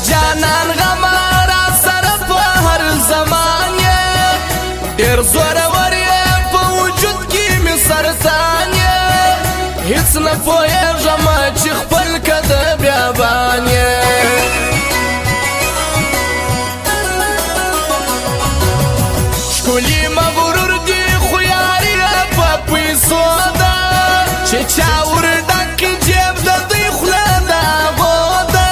جانان غم را سره په هر زمان یې ډېر زورور یې په وجود کې مې سرطان یې هېڅ نه پوهېږم چې خپل که د بیابان یې ښکلي مغرور دي خو یاري یې په پیسو ده چې چا ورډک جیب د دوی خوله د هغو ده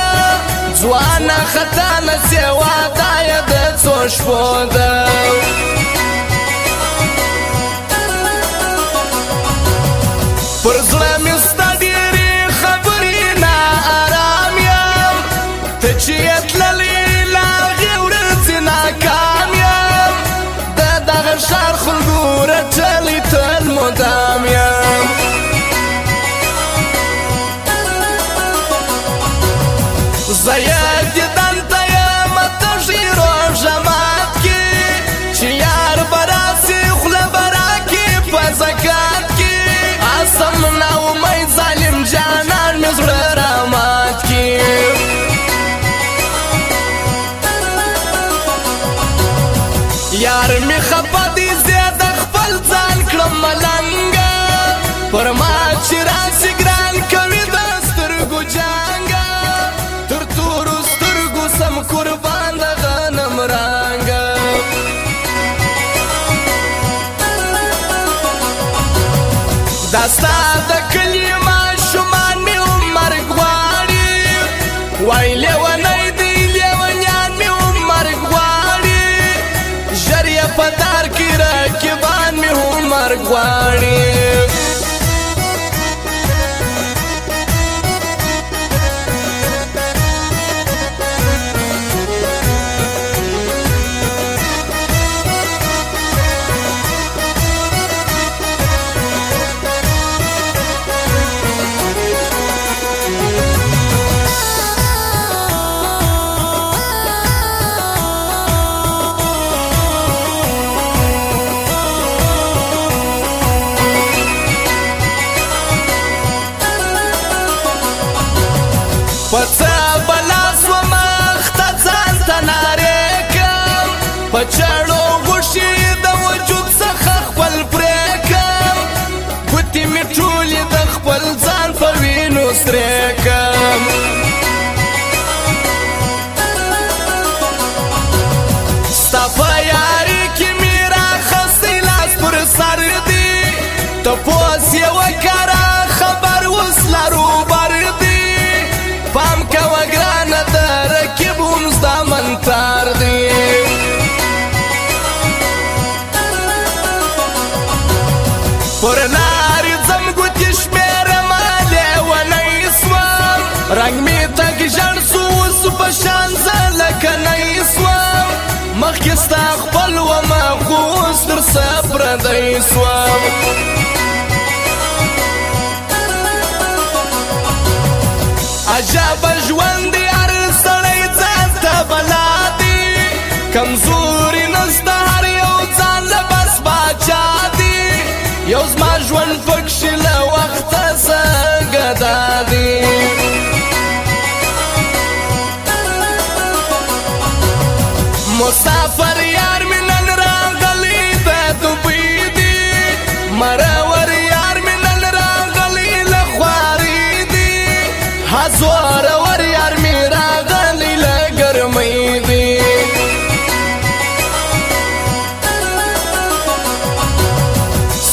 ځوانه خطا نه سې واده یې د څو شپو ده پر زړه مې ستا ډېرې خبرې نا ارام یم ته چې یې تللې له هغې ورځې ناکام یم د دغه ښار خلکو رټلی تل مدام یم زه یې دیدن ته یم تږي روژه مات کې چې یار به راسي خوله به راکړي په زکات کې اسم نا امید ظالم جانان مې زړه رامات کې یار مې خفه دي زیاده خپل ځان کړم ملنګه پر ما چې راسي ګران کوي د سترګو جانګه تر تورو سترګو سم قربان د غنم رانګه دا ستا د کلي ماشومان مې مرګ غواړي وای لیونی دی لیونیان مې مرګ غواړي ژر یې په دار کې رقیبان مې مرګ غواړي په څه بلا سومه خته ځان ته نارې کړم په چړو غوښې د وجود څخه خپل پرې کړم ګوتې مې ټولې د خپل ځان په وینو سرې کړم ستا په یاري کې مې راخستی لاس پر سر دی تپوس یې وکړه خبر اوس لرو بر دی پام کوه ګرانه د رقیب هم ستا منتار دی پر لارې ځم ګوتې شمېرمه لیونی سوم رنګ مې تګ ژړ سو اوس په شان زه لکنی سوم مخکې ستا خپل ومه خو اوس تر څه پردی سوم عجب ژوند دی هر سړی ځان ته بلا دی کمزوري نسته هر یو ځان له بس باچا دی یو زما ژوند پکښې له وخته څه ګدا دی مسافر یار مې نن راغلی د دوبۍ دی مرور یار مې نن راغلی له خواري دی زورور یار مې راغلی له ګرمۍ دی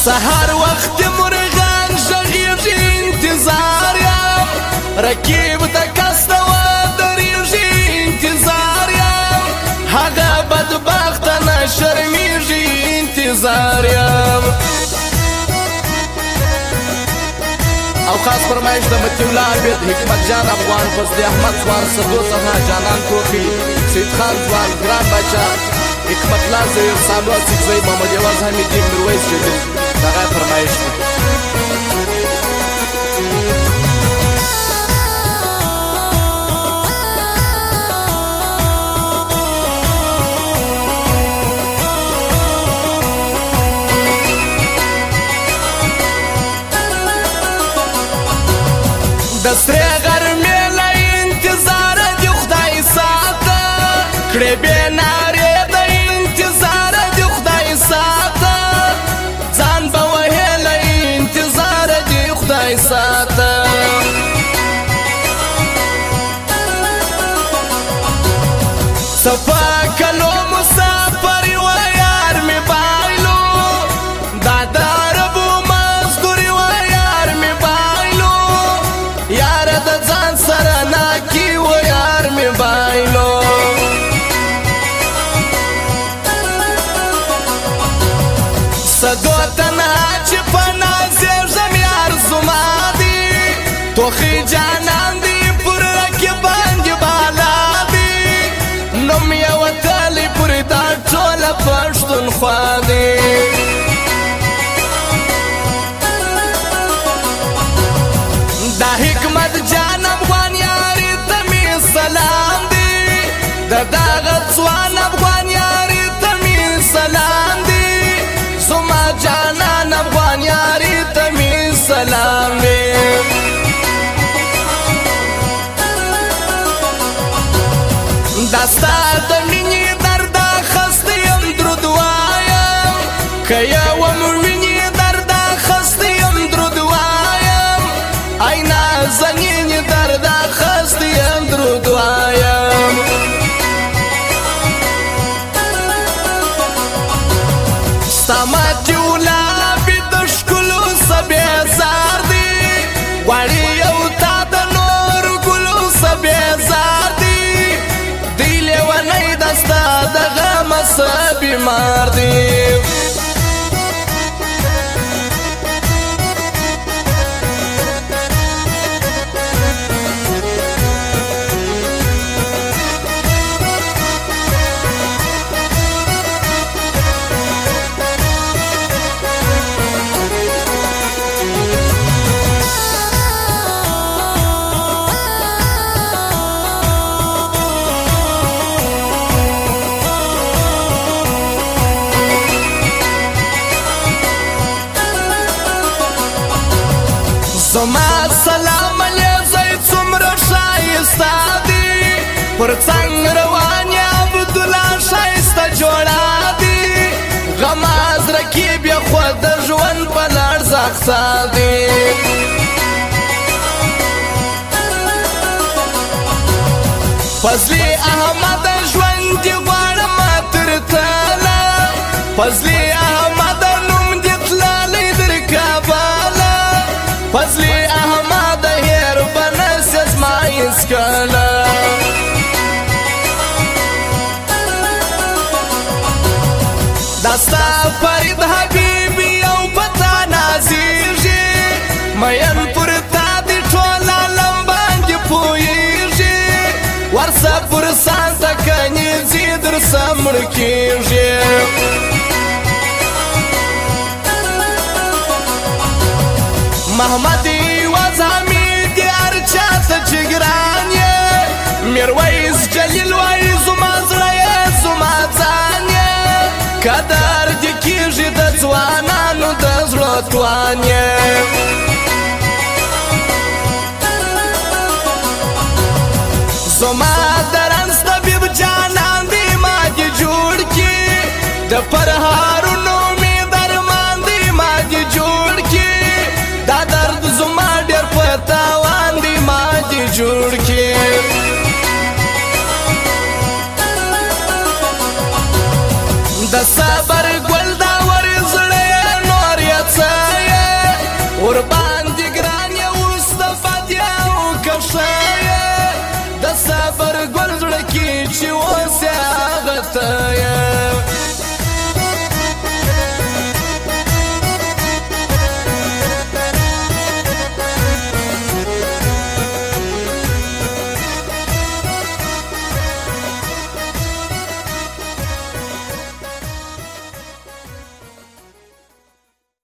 سهار وخت مرغان غږېږي انتظار یم رقیب د کس ته ودرېږي انتظار یم هغه بدبخته نه شرمېږي انتظار یم او خاص فرمایش د متي الله عبید حکمت جان افغان فضل احمد ځوان سردو څخه جانان کوخي سید خان ځوان ګران باچا حکمت الله زویر سالو سیدزی محمد یواز حمیدی میرویس جلیل دغه فرمایش دی د سرې غرمې له انتظاره دي خدای سا کړې بې نارې د انتظار دې خدای ساته ځان به وهې له انتظار دې خدای ساته صفا کلو مسافر و یار می بایلو دا دربو مزدوری و یار می بایلو یار د ځان سره ناکی و یار می بایلو صدو تنا چې په نازېږم یار زما دی توخي جانان دی پر رکې باندې بالا دی نوم یې وتلی پر دا ټوله پښتونخوا دی دا حکمت جان افغان یاري ته مې سلام دی د دغه ځوان افغان یاري ته مې سلام دی زما جانان افغان یاري ته مې سلام دی دا ستا د مینې درد اخستی یم درود وایم که یوم وینې درد اخستی یم درود وایم ای نازنینې درد اخستی یم درود وایم ستا ماتې ولابې د ښکلو څه بېزار دی غواړي یو تا د نورو ګلو څه بېزار دی دی لیونی د ستا د غمه څه بیمار دی زما سلام علیزی څومره ښایسته دی پر څنګ روان یې عبدالله ښایسته جوړه دی غمه زړه کې بې خوده ژوند په لړزه اخته دی فضلي احمد ژوند دې غواړمه تر تله فضلي احمد نوم دې تللی در کابله فضلي احمد هیر بنس زما هیڅکله دا ستا فرید حبیبي او په تا نازېږي مین پر تا دې ټول عالم باندې پوهېږي ورسه پر سان ته کنې ځي درسه مړ کېږي محمد ایواز حمید هر چاته چې ګران یې میرویس جلیل وایي زما زړه یې زما ځان یې قدر دې کېږي د ځوانانو د زړه توان یې زما د رنځ طبیب جانان دې ما دې جوړ کړي د پرهارونو مې درمان دې ما دې جوړ کړي دا درد زما ډېر په تاوان دی ما دې جوړ کړي د صبر ګل دا ور زړه نور یې څه یې ورباندې ګران یې اوس د فاتحه وکښه یې د صبر ګل زړه کې چې اوس یې هغه ته یې